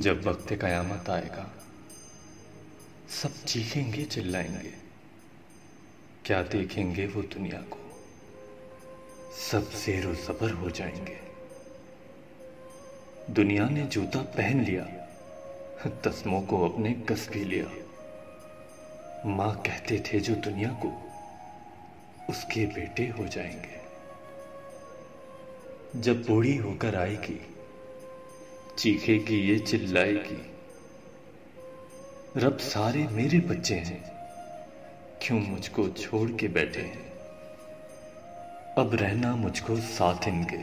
जब वक्त कयामत आएगा, सब चीखेंगे चिल्लाएंगे, क्या देखेंगे वो दुनिया को, सब ज़ेरो ज़बर हो जाएंगे। दुनिया ने जूता पहन लिया, तस्मों को अपने कस भी लिया। माँ कहते थे जो दुनिया को, उसके बेटे हो जाएंगे। जब बूढ़ी होकर आएगी, चीखेगी ये चिल्लाएगी, रब सारे मेरे बच्चे हैं, क्यों मुझको छोड़ के बैठे हैं। अब रहना मुझको साथ इनके,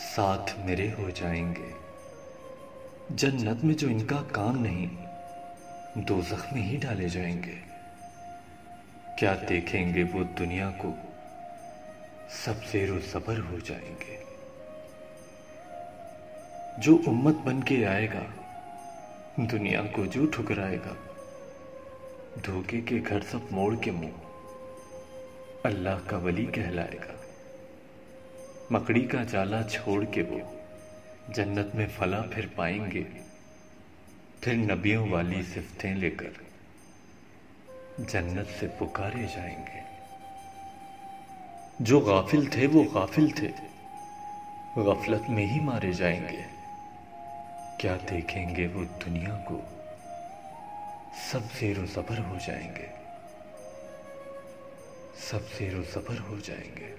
साथ मेरे हो जाएंगे। जन्नत में जो इनका काम नहीं, दोज़ख में ही डाले जाएंगे। क्या देखेंगे वो दुनिया को, सब ज़ेरो ज़बर हो जाएंगे। जो उम्मत बन के आएगा, दुनिया को जो ठुकराएगा, धोखे के घर सब मोड़ के मुंह अल्लाह का वली कहलाएगा। मकड़ी का जाला छोड़ के वो जन्नत में फला फिर पाएंगे, फिर नबियों वाली सिफ्तें लेकर जन्नत से पुकारे जाएंगे। जो गाफिल थे वो गाफिल थे, गफलत में ही मारे जाएंगे। क्या देखेंगे वो दुनिया को, सब ज़ेरो ज़बर हो जाएंगे, सब ज़ेरो ज़बर हो जाएंगे।